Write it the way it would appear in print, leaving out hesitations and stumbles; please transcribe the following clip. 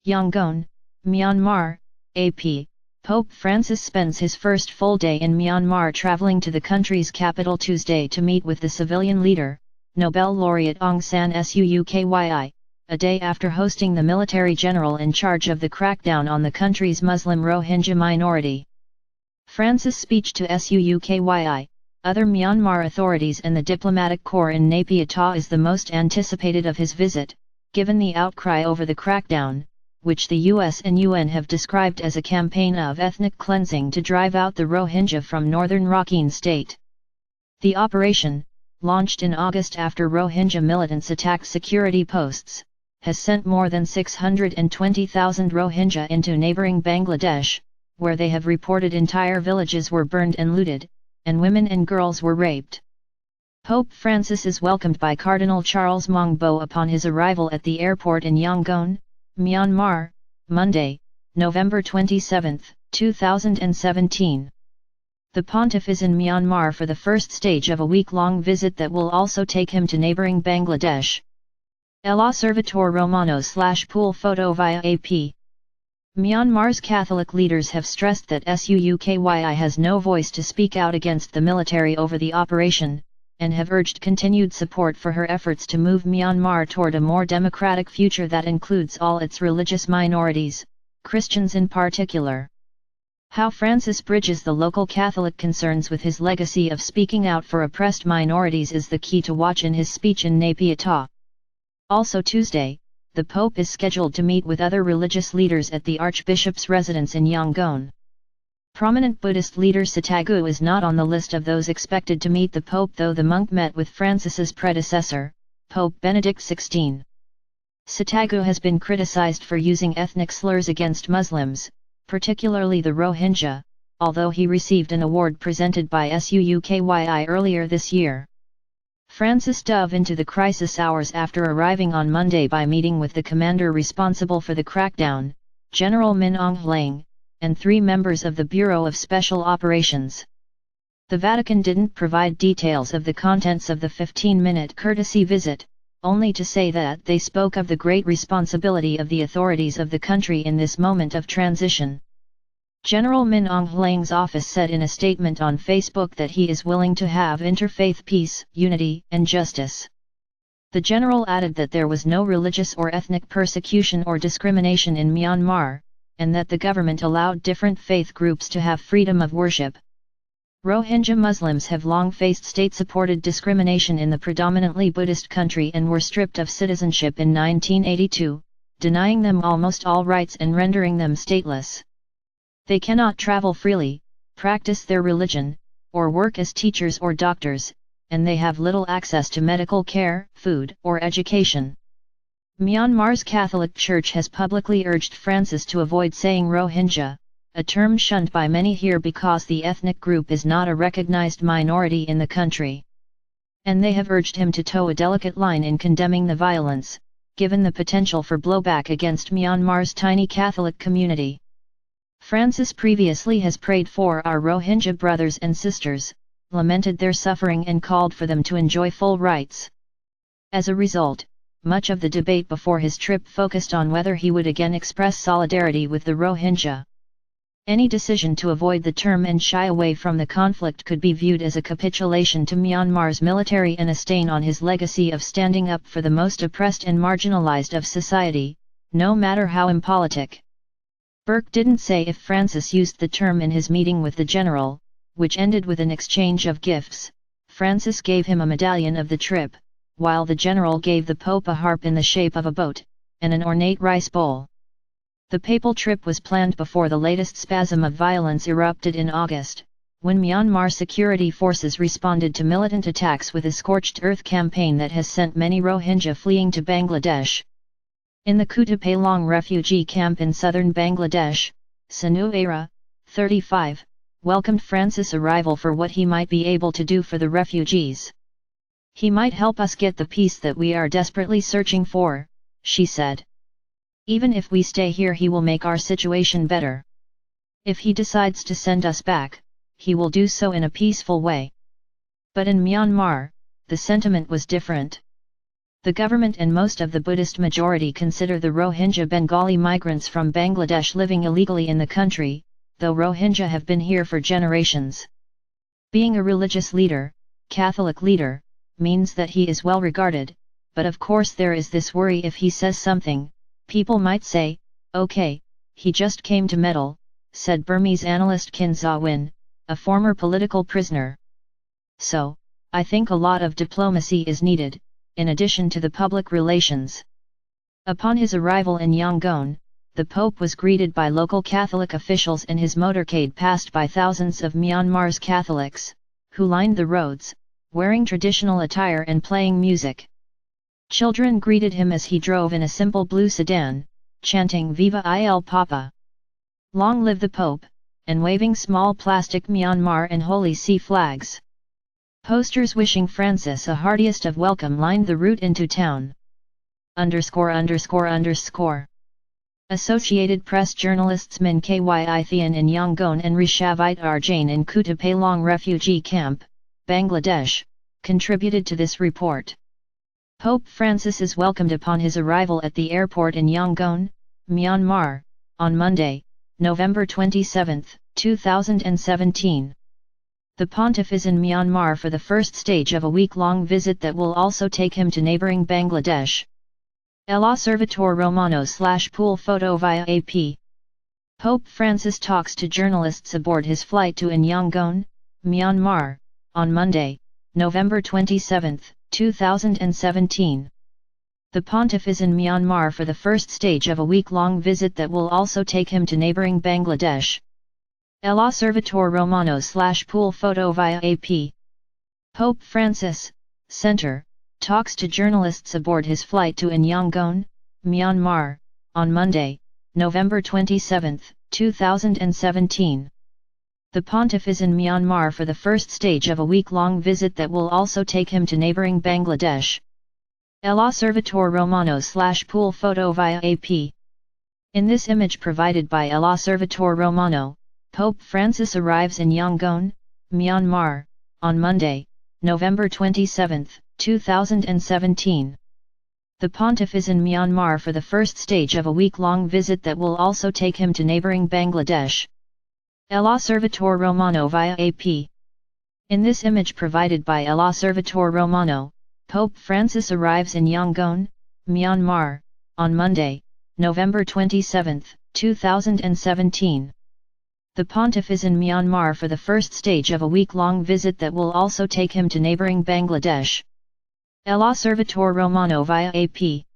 Yangon, Myanmar, AP. Pope Francis spends his first full day in Myanmar traveling to the country's capital Tuesday to meet with the civilian leader, Nobel laureate Aung San Suu Kyi, a day after hosting the military general in charge of the crackdown on the country's Muslim Rohingya minority. Francis' speech to Suu Kyi, other Myanmar authorities and the diplomatic corps in Naypyitaw is the most anticipated of his visit, given the outcry over the crackdown, which the US and UN have described as a campaign of ethnic cleansing to drive out the Rohingya from northern Rakhine state. The operation, launched in August after Rohingya militants attacked security posts, has sent more than 620,000 Rohingya into neighboring Bangladesh, where they have reported entire villages were burned and looted, and women and girls were raped. Pope Francis is welcomed by Cardinal Charles Mongbo upon his arrival at the airport in Yangon, Myanmar, Monday, November 27, 2017. The pontiff is in Myanmar for the first stage of a week-long visit that will also take him to neighboring Bangladesh. El Observatorio Romano/pool photo via AP. Myanmar's Catholic leaders have stressed that Suu Kyi has no voice to speak out against the military over the operation, and have urged continued support for her efforts to move Myanmar toward a more democratic future that includes all its religious minorities, Christians in particular. How Francis bridges the local Catholic concerns with his legacy of speaking out for oppressed minorities is the key to watch in his speech in Naypyitaw. Also Tuesday, the Pope is scheduled to meet with other religious leaders at the Archbishop's residence in Yangon. Prominent Buddhist leader Sitagu is not on the list of those expected to meet the Pope, though the monk met with Francis's predecessor, Pope Benedict XVI. Sitagu has been criticized for using ethnic slurs against Muslims, particularly the Rohingya, although he received an award presented by Suu Kyi earlier this year. Francis dove into the crisis hours after arriving on Monday by meeting with the commander responsible for the crackdown, General Min Aung Hlaing, and 3 members of the Bureau of Special Operations. The Vatican didn't provide details of the contents of the 15-minute courtesy visit, only to say that they spoke of the great responsibility of the authorities of the country in this moment of transition. General Min Aung Hlaing's office said in a statement on Facebook that he is willing to have interfaith peace, unity, and justice. The general added that there was no religious or ethnic persecution or discrimination in Myanmar, and that the government allowed different faith groups to have freedom of worship. Rohingya Muslims have long faced state-supported discrimination in the predominantly Buddhist country and were stripped of citizenship in 1982, denying them almost all rights and rendering them stateless. They cannot travel freely, practice their religion, or work as teachers or doctors, and they have little access to medical care, food, or education. Myanmar's Catholic Church has publicly urged Francis to avoid saying Rohingya, a term shunned by many here because the ethnic group is not a recognized minority in the country. And they have urged him to toe a delicate line in condemning the violence, given the potential for blowback against Myanmar's tiny Catholic community. Francis previously has prayed for our Rohingya brothers and sisters, lamented their suffering and called for them to enjoy full rights. As a result, much of the debate before his trip focused on whether he would again express solidarity with the Rohingya. Any decision to avoid the term and shy away from the conflict could be viewed as a capitulation to Myanmar's military and a stain on his legacy of standing up for the most oppressed and marginalized of society, no matter how impolitic. Burke didn't say if Francis used the term in his meeting with the general, which ended with an exchange of gifts. Francis gave him a medallion of the trip, while the general gave the Pope a harp in the shape of a boat, and an ornate rice bowl. The papal trip was planned before the latest spasm of violence erupted in August, when Myanmar security forces responded to militant attacks with a scorched earth campaign that has sent many Rohingya fleeing to Bangladesh. In the Kutupalong refugee camp in southern Bangladesh, Sanu Era, 35, welcomed Francis' arrival for what he might be able to do for the refugees. He might help us get the peace that we are desperately searching for, she said. Even if we stay here, he will make our situation better. If he decides to send us back, he will do so in a peaceful way. But in Myanmar, the sentiment was different. The government and most of the Buddhist majority consider the Rohingya Bengali migrants from Bangladesh living illegally in the country, though Rohingya have been here for generations. Being a religious leader, Catholic leader, means that he is well regarded, but of course there is this worry if he says something, people might say, okay, he just came to meddle, said Burmese analyst Kin Zawin, a former political prisoner. So, I think a lot of diplomacy is needed, in addition to the public relations. Upon his arrival in Yangon, the Pope was greeted by local Catholic officials and his motorcade passed by thousands of Myanmar's Catholics, who lined the roads, wearing traditional attire and playing music. Children greeted him as he drove in a simple blue sedan, chanting Viva il Papa! Long live the Pope, and waving small plastic Myanmar and Holy See flags. Posters wishing Francis a heartiest of welcome lined the route into town. Associated Press journalists Min Kyi in Yangon and Rishavite Arjane in Kutupalong refugee camp, Bangladesh, contributed to this report. Pope Francis is welcomed upon his arrival at the airport in Yangon, Myanmar, on Monday, November 27, 2017. The pontiff is in Myanmar for the first stage of a week-long visit that will also take him to neighboring Bangladesh. L'Osservatore Romano / pool photo via AP. Pope Francis talks to journalists aboard his flight to Yangon, Myanmar, on Monday, November 27, 2017. The pontiff is in Myanmar for the first stage of a week-long visit that will also take him to neighboring Bangladesh. L'Osservatore Romano / pool photo via AP. Pope Francis, Center, talks to journalists aboard his flight to Yangon, Myanmar, on Monday, November 27, 2017. The pontiff is in Myanmar for the first stage of a week-long visit that will also take him to neighboring Bangladesh. L'Osservatore Romano / pool photo via AP. In this image provided by L'Osservatore Romano, Pope Francis arrives in Yangon, Myanmar, on Monday, November 27, 2017. The pontiff is in Myanmar for the first stage of a week-long visit that will also take him to neighboring Bangladesh. L'Osservatore Romano via AP. In this image provided by L'Osservatore Romano, Pope Francis arrives in Yangon, Myanmar, on Monday, November 27, 2017. The pontiff is in Myanmar for the first stage of a week-long visit that will also take him to neighboring Bangladesh. L'Osservatore Romano via AP.